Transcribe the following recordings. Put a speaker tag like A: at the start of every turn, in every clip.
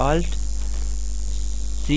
A: Alt C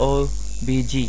A: OBG,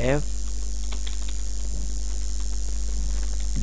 A: F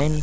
A: N,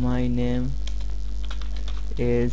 A: my name is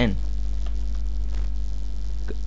A: \n।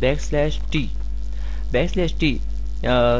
A: \t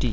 A: T।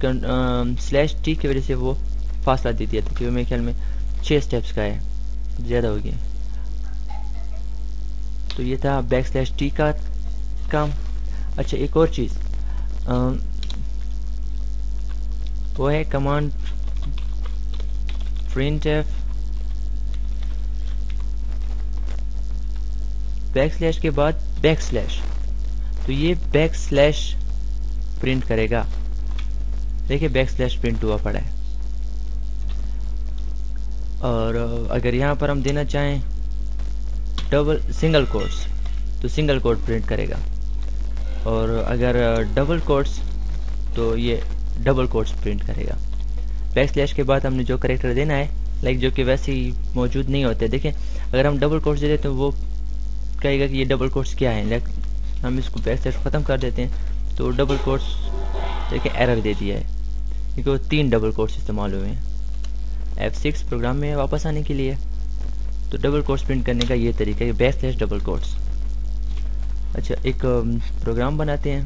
A: Slash T کی وجہ سے وہ فاصلہ دے دیا تھا کہ میرے خیال میں 6 سٹیپس کا ہے، زیادہ ہو گیا. تو یہ تھا بیک سلیش ٹی کا کام. اچھا ایک اور چیز وہ ہے command print F back slash کے بعد بیک سلیش. تو یہ بیک سلیش پرنٹ کرے گا. دیکھیں بیک سلیش پرنٹ ہوا پڑا ہے. اور اگر یہاں پر ہم دینا چاہیں ڈبل سنگل کوٹس تو سنگل کوٹ پرنٹ کرے گا، اور اگر ڈبل کوٹس تو یہ ڈبل کوٹس پرنٹ کرے گا. بیک سلیش کے بعد ہم نے جو کریکٹر دینا ہے لائک جو کہ ویسے ہی موجود نہیں ہوتے. دیکھیں اگر ہم ڈبل کوٹس دے دیتے تو وہ کہے گا کہ یہ ڈبل کوٹس کیا ہیں. لائک ہم اس کو بیک سلیش ختم کر دیتے ہیں تو ڈبل کوٹس دیکھیں ایرر دے دیا ہے کیونکہ وہ 3 ڈبل کوٹس استعمال ہوئے ہیں F6 پروگرام میں واپس آنے کے لیے. تو ڈبل کوٹس پرنٹ کرنے کا یہ طریقہ ہے بیک سلیش ڈبل کوٹس. اچھا ایک پروگرام بناتے ہیں.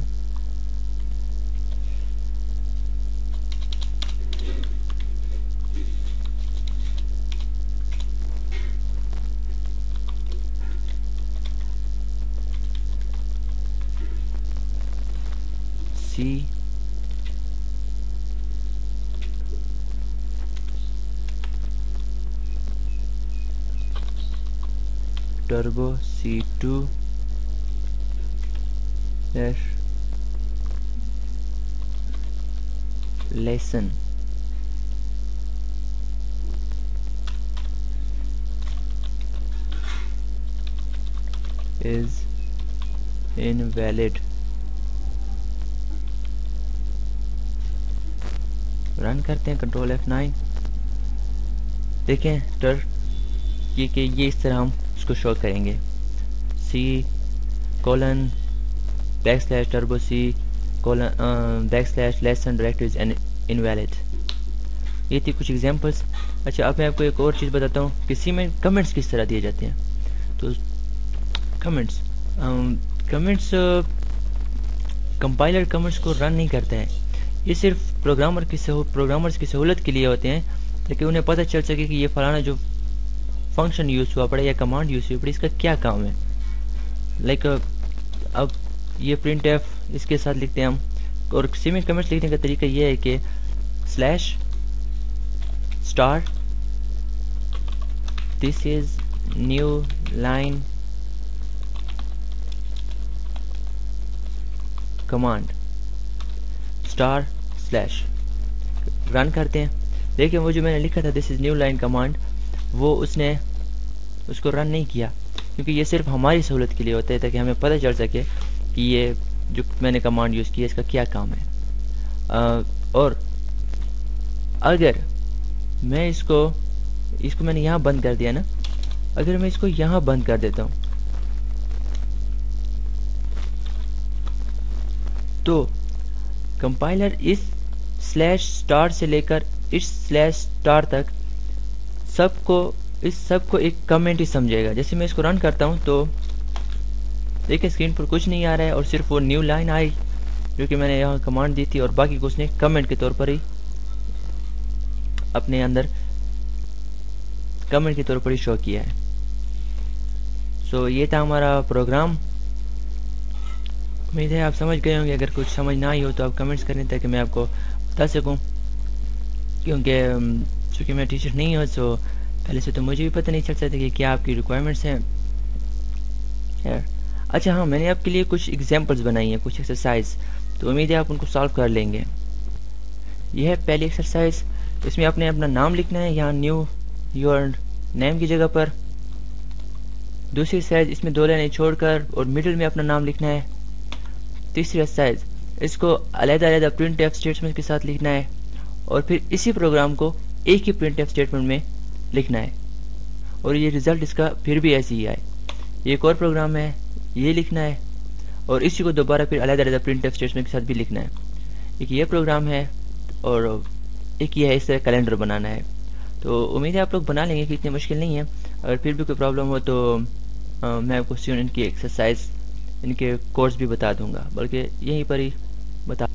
A: C turbo C2 lesson is invalid. Run کرتے ہیں کنٹرول F9. دیکھیں یہ کہ یہ اس طرح ہم اس کو شو کریں گے C colon back slash turbo C colon back slash lesson directories invalid. یہ تھی کچھ ایگزامپلس. اچھا اب میں آپ کو ایک اور چیز بتاتا ہوں کہ سی میں کمنٹس کس طرح دیے جاتے ہیں. تو کمنٹس کمپائلر کمنٹس کو رن نہیں کرتا ہے. یہ صرف پروگرامرز کی سہولت کے لیے ہوتے ہیں تاکہ انہیں پتہ چل سکے کہ یہ فلانا جو فنکشن یوز ہوا پڑے یا کمانڈ یوز ہوا پڑے اس کا کیا کام ہے. لائک اب یہ پرنٹ ایف اس کے ساتھ لکھتے ہیں ہم. اور سی میں کمنٹس لکھنے کا طریقہ یہ ہے کہ slash star this is new line command star slash run کرتے ہیں. دیکھیں وہ جو میں نے لکھا تھا this is new line command وہ اس نے اس کو رن نہیں کیا کیونکہ یہ صرف ہماری سہولت کے لیے ہوتا ہے تاکہ ہمیں پتہ چل سکے کہ یہ جو میں نے کمانڈ یوز کی ہے اس کا کیا کام ہے. اور اگر میں اس کو میں نے یہاں بند کر دیا نا، اگر میں اس کو یہاں بند کر دیتا ہوں تو کمپائلر اس سلیش اسٹار سے لے کر اس سلیش اسٹار تک سب کو ایک کمنٹ ہی سمجھے گا. جیسے میں اس کو رن کرتا ہوں تو دیکھیں اسکرین پر کچھ نہیں آ رہا ہے اور صرف وہ نیو لائن آئی جو کہ میں نے یہاں کمانڈ دی تھی اور باقی کو اس نے کمنٹ کے طور پر ہی اپنے اندر کمنٹ کے طور پر ہی شو کیا ہے. سو یہ تھا ہمارا پروگرام. امید ہے آپ سمجھ گئے ہوں گے. اگر کچھ سمجھ نہ آئی ہو تو آپ کمنٹس کریں تاکہ میں آپ کو بتا سکوں، کیونکہ چونکہ میں ٹیچر نہیں ہوں سو پہلے سے تو مجھے بھی پتہ نہیں چل سکتا کہ کیا آپ کی ریکوائرمنٹس ہیں. اچھا ہاں میں نے آپ کے لیے کچھ ایگزامپلس بنائی ہیں، کچھ ایکسرسائز، تو امید ہے آپ ان کو سالو کر لیں گے. یہ ہے پہلی ایکسرسائز. اس میں آپ نے اپنا نام لکھنا ہے یہاں نیو یور نیم کی جگہ پر. دوسری ایکسرسائز اس میں 2 لائنیں چھوڑ کر اور مڈل میں اپنا نام لکھنا ہے. تیسری ایکسرسائز اس کو علیحدہ پرنٹ ایف اسٹیٹمنٹ کے ساتھ لکھنا ہے اور پھر اسی پروگرام کو ایک ہی پرنٹ ایف اسٹیٹمنٹ میں لکھنا ہے اور یہ رزلٹ اس کا پھر بھی ایسے ہی آئے. یہ ایک اور پروگرام ہے، یہ لکھنا ہے اور اسی کو دوبارہ پھر علیحدہ پرنٹ ایف اسٹیٹمنٹ کے ساتھ بھی لکھنا ہے. ایک یہ پروگرام ہے اور ایک یہ ہے اس طرح کیلنڈر بنانا ہے. تو امید ہے آپ لوگ بنا لیں گے کہ اتنی مشکل نہیں ہے. اگر پھر بھی کوئی پرابلم ہو تو میں آپ کو ان کی ایکسرسائز ان کے کورس بھی بتا دوں گا، بلکہ یہیں پر ہی بتا